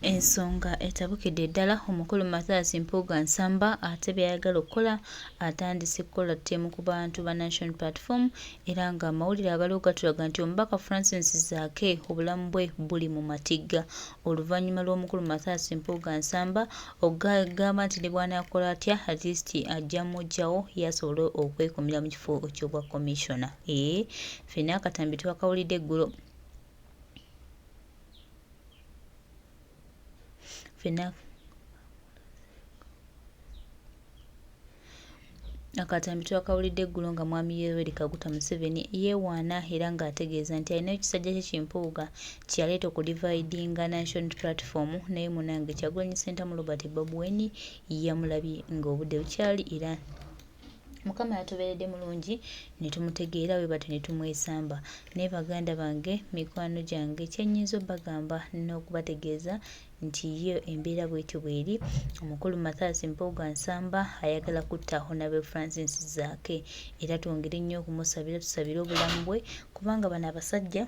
Ensonga etabukidde ddala omukulu Mathias Mpuga Nsamba ate byayagala okukola atandise kukola ttemu ku bantu ba National Platform era nga amawulire agaliwo gatulaga nti omubaka Francis Zaake obulamu bwe buli mu matigga oluvannyuma lw'omukulu Mathias Mpuga Nsamba okugamba nti ne bw'anaakola atya at least ajja mujjawo yasobole okwekomera mu kifo ky'obwa commissioner. Ffenna akatambi twakawulidde eggulo. Akatambi twakawulidde eggulo nga mwami Yoweri Kaguta Museveni yeewaana era ng'ategeeza nti alina ekisajja kye Kimpuuga kyeyaleeta okudividinga National Platform naye munange Kyagulanyi Ssentamu Robert Babuweni yamulabye ng'obudde bukyali era Mukama yatubeeredde mulungi ne tumutegeera we bate ne tumwesamba. Naye baganda bange mikwano gyange kyennyinza obbagamba n'okubategeeza nti ye embeera bwetyo bweri. Omukulu Mathias Mpuga Nsamba ayagala kutta Honorable Francis Zaake era twongere nnyo okumusabira tusabire obulamu bwe kubanga bano abasajja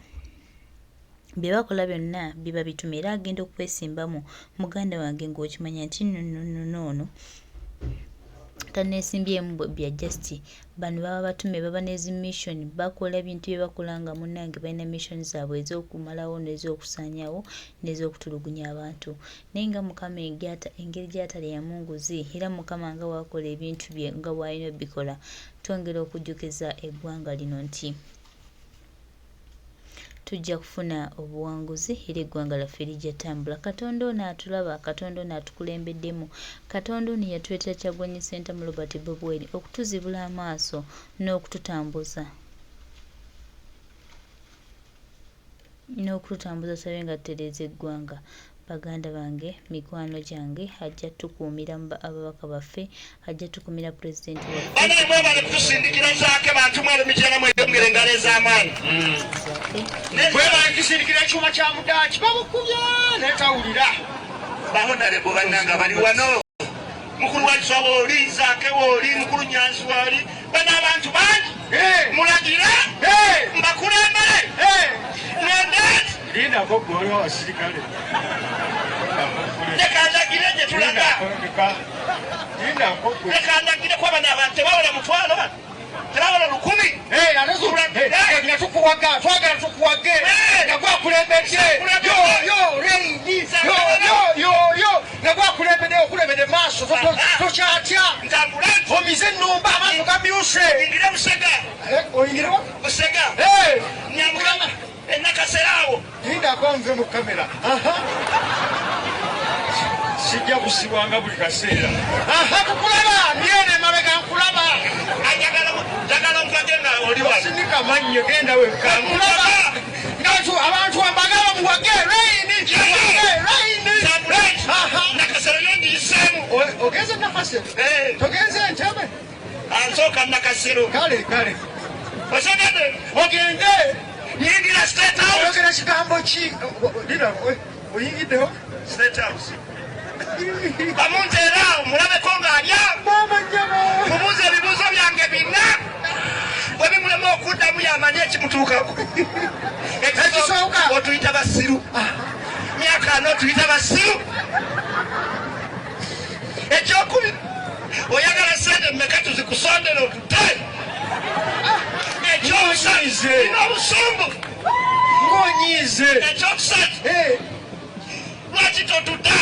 bye bakola byonna biba bituma era agenda okwesimbamu muganda wange ng'okimanya nti noono taneesimbyemu bya just bano baba batume baba n'ezi mission bakola ebintu bye bakola nga munnange balina mission zaabwe ez'okumalawo n'ez'okusaanyawo n'ez'okutulugunya abantu naye nga Mukama engeri gy'atali ya munguzi era Mukama nga waakola ebintu bye nga bw'alina obikola twongera okujjukiza eggwanga lino nti tujja kufuna obuwanguzi era eggwanga lyaffe lijja tambula. Katonda ono atulaba, Katonda ono atukulembeddemu, Katonda ono yatuleetera Kyagulanyi Ssentamu Robert Babuweni okutuzibula amaaso n'okututambuza sabe nga tutereeza eggwanga. Baganda bange mikwano gyange ajja tukuumira ababaka baffe ajja tukumira pulezidenti waffe bale kusindikira Zaake bantu mwere mikyala mweyongere engalo ez'amaanyi bwebakisindikira ekyuma kya mudaaki babukubya netawulira bahonale bo bannanga bali wano mukulu wa Kiswa wooli Zaake wooli mukulu Nyanzi wooli bano abantu bangi mulagire mbakulembere nendeeti lindako gwoyo wasirikale lekandagire gye tulaga lekandagire kwa bano abantu tebawala mutwalo tebawala 10 tukuwaga twagala tukuwage nagwakulembedde nagwakulembedde okulembedde maaso tokyatya omize ennumba amaaso gamyuse oyingirewa busega nyamukama enakaseraawo lindako nve mu kamera sijja kusibwanga buli kaseera tukulaba myene mabega nkulaba njagala mpage nga oliwasinika mannyo genda wekankulaba abantu ambagala muwage rayini nakasero yongiyiseemu ogenze nakasero togenze Entebbe ansooka nakasero kale osogede ogende yingira State House oyogera kigambo ki oyingiddeho State House bamunteeraawo mulabeko ng'alya mubuuza ebibuuzo byange bina bwe bimulema okuddamu yamanye ekimutuukako ekisooka otuyita basiru myaka ano otuyita basiru ekyokubiri oyagala sente mmeka tuzikusondera otute ekyokusatu ina obusumbu ng'onyiize ekyokusatu lwaki totuta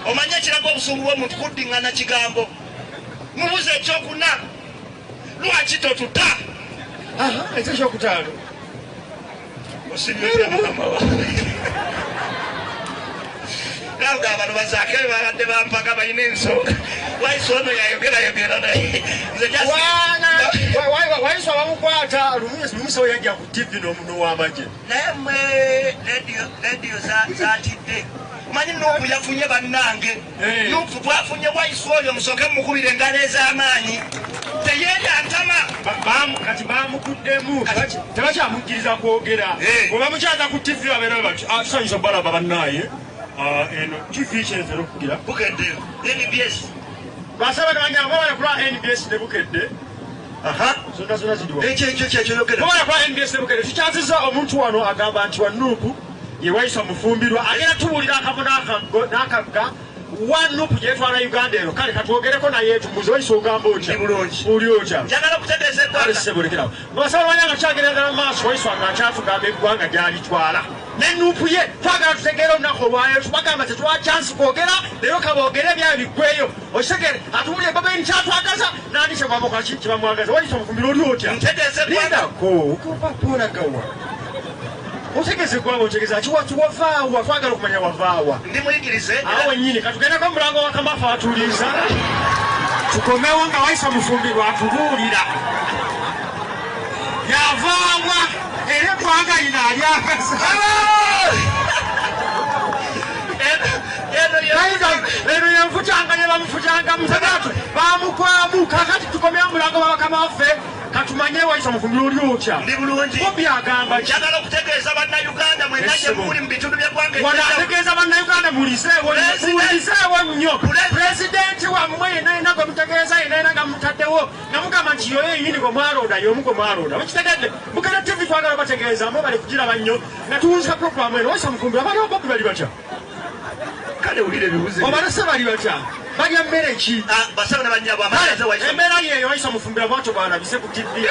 omanye ekiraga obusungu bw'omuntu kuddiŋŋana kigambo mubuuza ekyokuna lwaki totuta ekyo ekyokutaano osibyotya mukama wange ganga abantu bazaake babadde bampaga balina ensonga wayise ono yayogerayogera naye wayise abamukwata lumusawo yajja ku TV n'omuno w'amagye naye mwe rediyo zatidde manyi Nuupu yafunye bannange Nuupu bwafunye wayise oyo musooke mukubire engalo ez'amaanyi teyeyantama kati bamukuddemu tebakyamukiriza kwogera bwe bamukyaza ku TV babeera bati tusanyusa balaba bannaye eno kifiikyeze n'okugira bukedde NBS basaba tebanyangu babala kulwa NBS ne bukedde zonna zonna ziriwo ekyo kyekyogera babala kulwa NBS ne bukedde tukyaziza omuntu wano agamba nti wa Nuupu ye wayisa mufumbirwa agenda tubulira akabona n'akagga wanupu gyetwala Uganda ero kale katwogereko naye tumuze wayisa ogamba otya uli otya njagala kutegeeza eggwanga ng'asaba banyanga kyageragala mu maaso wayisa nga akyatugamba eggwanga gy'alitwala n'ennupu ye twagala tutegeera olunaku olwayo tubagamba tetwa chansi kwogera leero kaboogere byayo biggweyo okitegere atuwulira babaini kyatwagaza nani kyebamwagaza wayisa mufumbirwa oli otya lindako okupapoolagawa otegeze eggwanga otegeza kiwavaawa twagala okumanya wavaawa ndimuyigirize awo nyini katugendeko mulango wa Kamafa atuliza tukomewo nga wayisa mufumbirwa atubuulira yavaawa era eggwanga lino alyagaza eno yenfutanga ne bamufutanga musagatu bamukwamu kakati tukomewo mulango wa bakama waffe katumanye wayisa mufumbirwa oli otya ndi bulungi byagamba njagala okutegeeza bannayuganda mwenna gye muli mu bitundu by'eggwanga wanategeeza bannayuganda muliseewo nnyo pulezidenti wammwe yenayina gwe mutegeeza yenayina nga mutaddewo namugamba nti yoyo yini gwe mwalonda y'omu gwe mwalonda mukitegedde mugenda tv twagala bategeeza mwe bali kugiraba nnyo nga tuwunzika programu eno wayisa mufumbirwa baliwo bobi bali batya kale wulire bibuze obalese bali batya balya mmere ki basaba ne bannyabo amaze wayisa embeera yeeyo wayisa mufumbirwa bwatyo bwalabise ku tv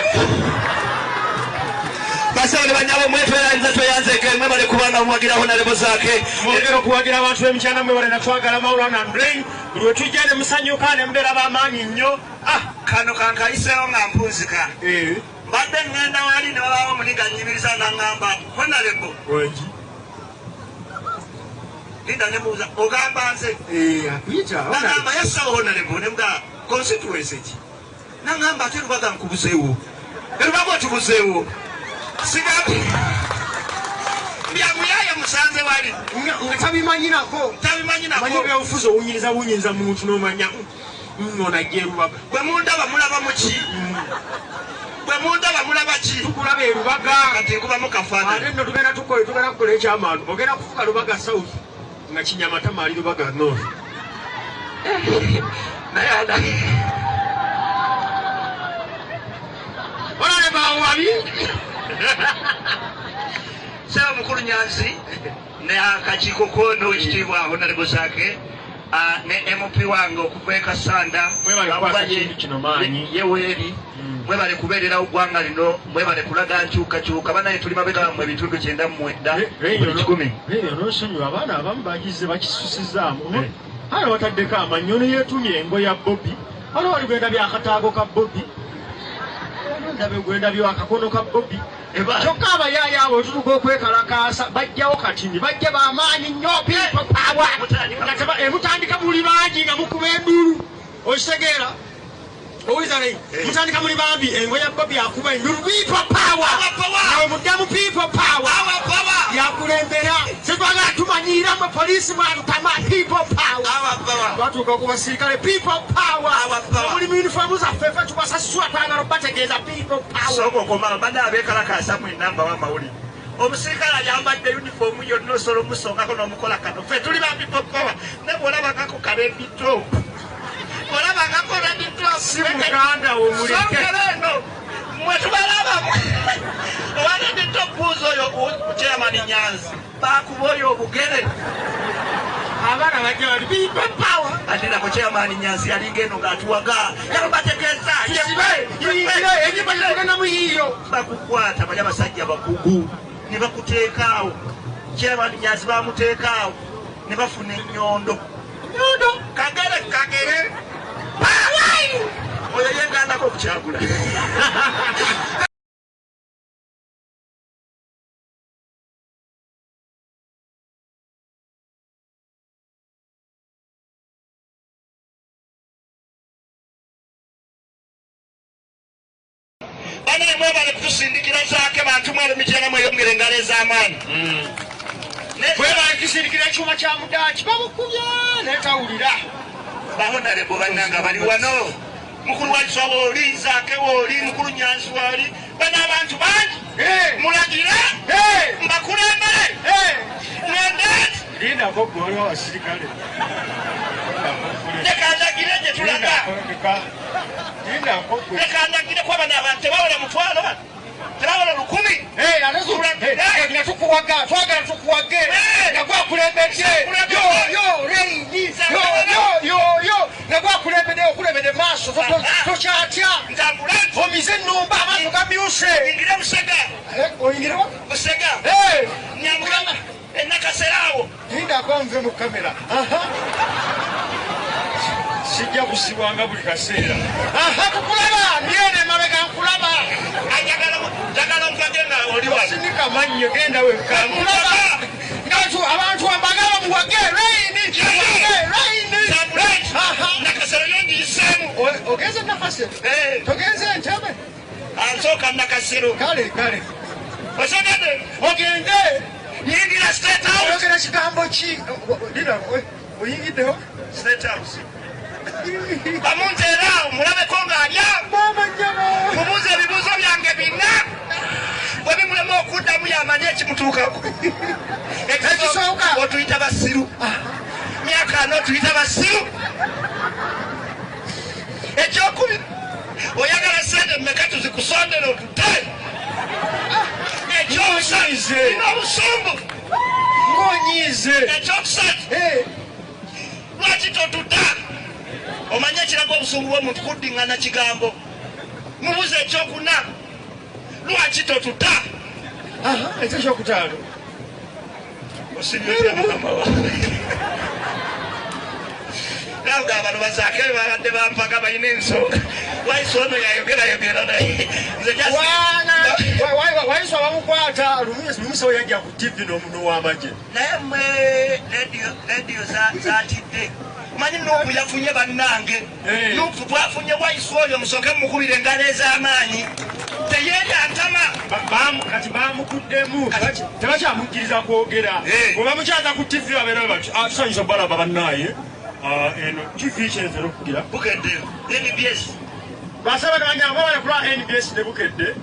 basaba ne bannyabo mwetweraliza tweyanzeeko emwe bale kubanga muwagiraho nalebo zaake mwogera okuwagira abantu b'emikyana mwe balena twagala mawulana ndring buli we tujja ne musanyuka ne mubeera b'amaanyi nnyo kano kankayiseewo nga mpunzika mbadde ŋŋenda wali ne babaawo muli nga nnyimiriza nga ŋŋamba honalebo linda nemuuza ogamba nze nagamba yassawo honalebo nemuga constituency ki nagamba ate Lubaga nkubuzeewo erubaga otubuzeewo sigambi byamuyaya musanze wali nga tabimanyinako byobufuzi owunyiriza muntu n'omanya onajja erubaga bwe mundaba mulaba muki bwe mundaba mulaba ki tukulaba erubaga kati nkubamu kafaananyi ate nno tugenda kukola ekyamaanyi ogenda kufuka Lubaga south nga Kinyamatama ali Lubaga north naye olale bawabi saba mukulu Nyanzi ne akakiiko kono ekitiibwa Honorable Zaake ne MP wange okuva e Kasanda yeweeri mwebale kubeerera ggwanga lino mwebale kulaga nkyukakyuka banaye tuli mabega mu ebitundu 9 nosonyiwa abaana abamu bagize bakisusizaamu hano bataddeko amanyono yeetumye engo ya Bobby wano wali gwenda byakataago ka Bobby ndabe gwenda byakakono ka Bobby kyokka abayaayo abo otutuka okwekalakaasa bajjawo kati bajja b'amaanyi nnyo people power mutandika muli bangi nga mukuba endulu okitegeera owuliza naye mutandika muli bambi engo ya Bobby akuba endulu people power nawe muddamu people power yakulembera setwagala tumanyira mwe poliisi mwatutama people power batuuka ku basirikale people power muli mu uniformu zaffe ffe tubasasula twagala obategeeza people power soka okomala badde abeekalakaasa mu enamba w'amawulire omusirikale ayambadde uniformu yonna osobola omusongako n'omukola kano ffe tuli ba people power ne bw'olabangako kalebito olabangako redito si muganda womuleke eno mwe tubalabamu owaredito buuza oyo chairman Nyanzi bakuba oyo obugere abaana bajja bali people power ate nako chairman Nyanzi yalinga eno ng'atuwaga yabategeeza tugenda mu yiyo bakukwata bali abasajja bakugu ne bakuteekaawo chairman Nyanzi bamuteekaawo ne bafuna ennyondo kagere oyo yengandako okukyagula banaye mwebale kutusindikira Zaake bantu mwere mikyana mweyongere engalo ez'amaanyi mwebale tusindikira ekyuma kya mudaaki bamukubya naye tawulira bahonalebo bannanga bali wano mukulu wa Kiswawo oli Zaake wooli mukulu Nyanzi wooli bano abantu bangi mulagire mbakulembere nendeeti lindako gwe waliwo abasirikale nekandagire gye tulaga nekandagire kwa bano abantu tebawula mutwalo bano Terawola 10. Tukuwaga, twagala tukuwage. Nagwa kulembedde. Yo, reini. Yo. Nagwa kulembedde maaso. Tokyatya. Omize nnumba amaaso gamyuse. Oyingira Busega. Oyingirawo? Busega. Nyamugamba. Enakaseraawo. Lindako nve mu kamera. Sijja kusibwanga buli kaseera. Tukulaba. Ndiene mabega nkulaba. Njagala mpage nga oli wano. Sinika mannyo genda wekka. Abantu ambagala muwage. Reini. Nakasero yongiyiseemu. Ogenze Nakasero? Togenze Entebbe? Ansooka Nakasero. Kale. Osogede. Ogende. Yingira State House. Oyogera kigambo ki? Lina, oyingiddeho? State House. Bamunzeera omulabeko ng'alya. Mama njaba. Mubuuze ebibuuzo byange binna. Bwe bimulema okuddamu yamanye ekimutuukako. Ekisooka. Otuyita basiru. Myaka ano otuyita basiru. Ekyokubiri. Oyagala sente mmeka tuzikusondera otute. Ekyokusatu. Nina obusumbu. Ngonyize. Ekyokusatu. Lwaki totuta? Omanye ekiraga obusungu bw'omuntu kuddiŋŋana kigambo. Mubuuze ekyokuna. Lwaki totuta? Ekyo ekyokutaano. Osibyotya mukama wawe. Nanga abantu bazaake babadde bampaka balina ensonga. Wayise ono yayogera naye. Wayise abamukwata lumiso yajja ku TV n'omuno w'amagye. Naye mmwe rediyo zatidde. Manyi Nuupu yafunye bannange. Nuupu bwafunye Wayise oyo musooke mukubire engalo ez'amaanyi. Teyeeyantama. Kati bamukuddemu. Tebakyamukkiriza kwogera. Bwe bamukyaza ku TV babeera bati tusanyusa obalaba bannaaye. Eno TV kyenzera okugira. Bukedde. NBS. Basaba banyama bala kula NBS ne Bukedde.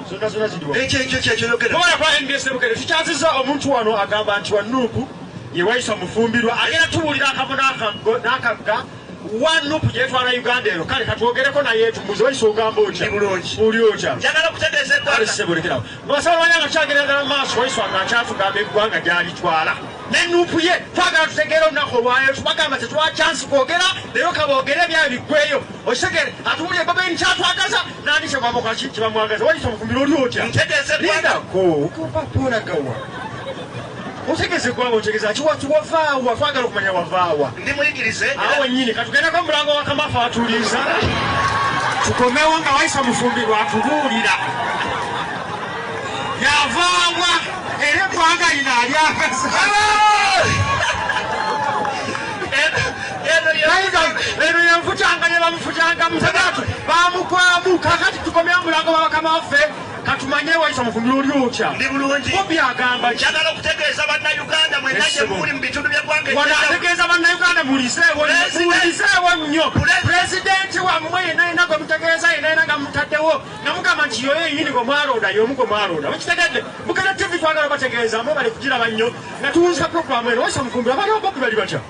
Zonna zidiwa. Ekyo yogera. Bala kula NBS ne Bukedde. Tukyaziza omuntu wano agamba nti wa Nuupu ye Wayise mufumbirwa. Agenda tuwulira n'akagga. Wa Nuupu gyetwala Uganda eno. Kale katwogereko naye tumuze Wayise ogamba otya. Uli otya. Njagala kutegeeza eggwanga. Sebulekerawo. Basaba banyama kyagerera maaso Wayise nga kyatugamba eggwanga gy'alitwala. Ne Nuupu ye twagala tutegeera olunaku olwayo tubagamba tetwa chance kwogera leero kaboogere ebyayo biggweyo okitegere atuwulire Bobi kyatwagaza nandi kyebwamukola kibamwagaza Wayise omufumbiro oli otya lindako okupapola gawa otegeze eggwanga otegeza kiwavaawa twagala okumanya wavaawa ndi muyigirize awo wennyini katugendeko omulango wa Kamafa atuliza tukomewo nga Wayise omufumbirwa atubuulira yavaawa era eggwanga lino alyakasa eno yenfutanga ne bamufutanga musagatu bamukwamu kakati tukomera omulango babakama waffe katumanye Wayise omufumbiro oli otya ndi bulungi Bobi agamba njagala okutegeeza bannayuganda mwenna gye muli mu bitundu by'eggwanga ategeeza bannayuganda muliseewo nnyo pulezidenti wammwe yenayina gwe mutegeeza yenayina nga mutaddewo namugamba nti yoyo yenyini gwe mwalonda y'omu gwe mwalonda wekitegedde Bukedde TV twagala bategeezaamu bali kugiraba nnyo nga tuwunzika puroguramu eno Wayise omufumbiro abaliwo Bobi bali batya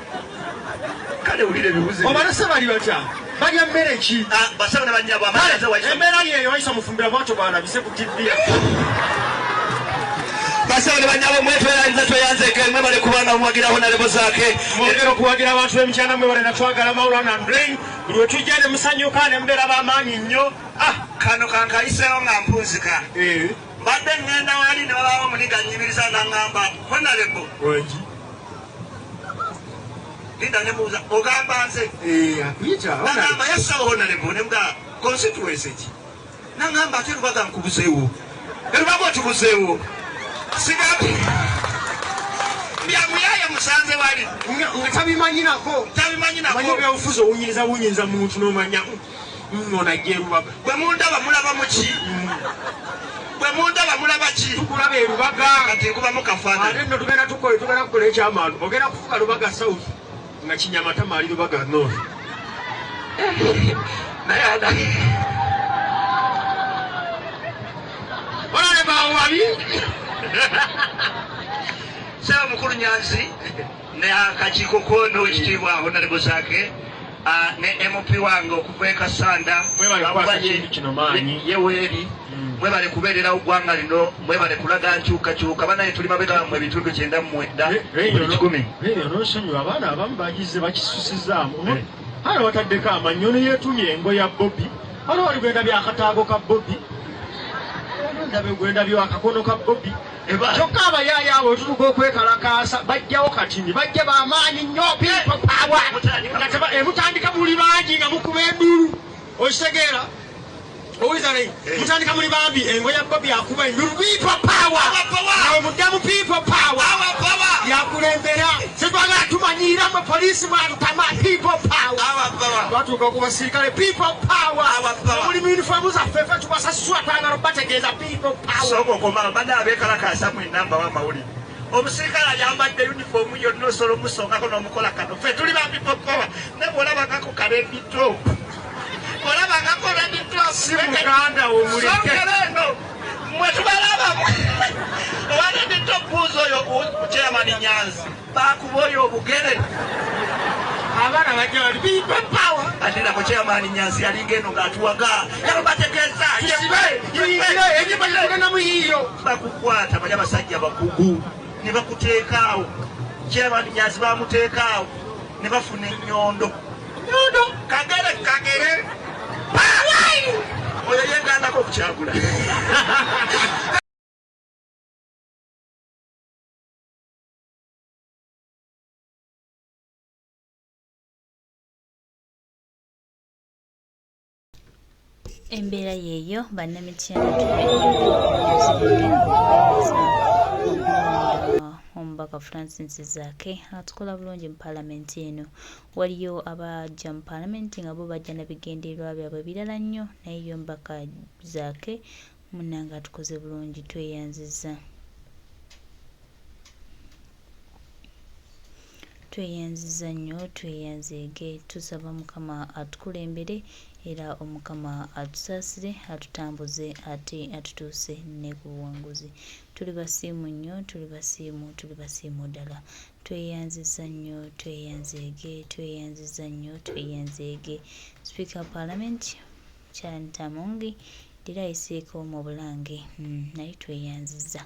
kale wulira ebibuzo obalese bali batya balya mmere ki basaba ne bannyabo amaze Wayise embeera yeeyo Wayise omufumbiro bwatyo bwalabise ku TV basaba ne bannyabo mwetweyanze tweyanzeko emwe bali kubanga mumwagiraho nalebo zaake mwogera okuwagira abantu b'emikyana mwe balena twagala mawulana ndring buli we tujja ne musanyuka ne mubeera b'amaanyi nnyo kano kankayiseewo nga mpunzika mbadde ŋŋenda wali ne babaawo muniganyimiriza naŋŋamba honalebo linda nebuuza ogamba nze naŋŋamba yassawo honalebo nemuga constituency ki naŋŋamba ate Lubaga nkubuzeewo erubaga otubuzeewo sigambi byamuyaya musanze wali nga tabimanyinako manyi byabufuzi owunyiriza muntu n'omanya onajja erubaga bwe mundaba mulaba muki bwe mundaba mulaba ki tukulaba erubaga kati nkubamu kafaananyi ate nno tugenda kukola ekyamaanyi ogenda kufuka Lubaga south nga Kinyamatama ali Lubaga north naye olale bawabi Saawa mukulu Nyanzi ne akakiiko kono ekitiibwa Honorable Zaake ne MP wange okuva e Kasanda yeweeri mwebale kubeererawo ggwanga lino mwebale kulaga nkyukakyuka banaye tuli mabega mmwe ebitundu 99 onosonyiwa abaana abamu bagize bakisusizaamu hano wataddeko amanyono yeetumye engo ya Bobby wano wali gwenda byakataago ka Bobby ndabe gwenda byakakono ka Bobby kyokka abayaayi abo otutuka okwekalakaasa bajjawo katini bajja bamaanyi nnyo people power nga emutandika muli bangi nga mukuba endulu okitegeera owuliza naye mutandika muli bambi engo ya Bobby akuba endulu people power nawe muddamu people power yakulembera setwagala tumanyiira mwe poliisi mwatutama people power batuuka ku basirikale people power muli mu yunifoomu zaffe ffe tubasasula twagala obategeeza people power soko okoma bana abeekalakaasa mu enamba w'amawulire omusirikale ayambadde yunifoomu yonna osobola omusongako n'omukola kano ffe tuli ba people power ne bw'olabangako karedito olabangako redito si muganda womulikenno mwe tubalabamu owaredito buuzi oyo chairman Nyanzi bakuba oyo obugere abaana bajja bali people power ate nako chairman Nyanzi yalinga eno ng'atuwaga yabategeeza enyimba gitugenda mu yiyo bakukwata bali abasajja bakugu ne bakuteekaawo chairman Nyanzi bamuteekaawo ne bafuna ennyondo kagere oyo yengandako okukyagula embeera yeeyo bannamityana omubaka Francis Zaake atukola bulungi mu paalamenti eno waliyo abajja mu paalamenti nga bo bajja na bigendererwa byabwe birala nnyo naye yo omubaka Zaake munnange atukoze bulungi tweyanziza nnyo tweyanzeege tusaba Mukama atukulembere era omukama atusaasire atutambuze ate atutuuse ne ku buwanguzi tuli basiimu nnyo tuli basiimu ddala tweyanziza nnyo tweyanzeege Speaker Parliament Kyantamungi dirayiseeko mu Bulange naye tweyanziza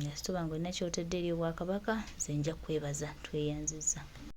yasitobanga olina kyotedde eri Obwakabaka nze nja kwebaza tweyanziza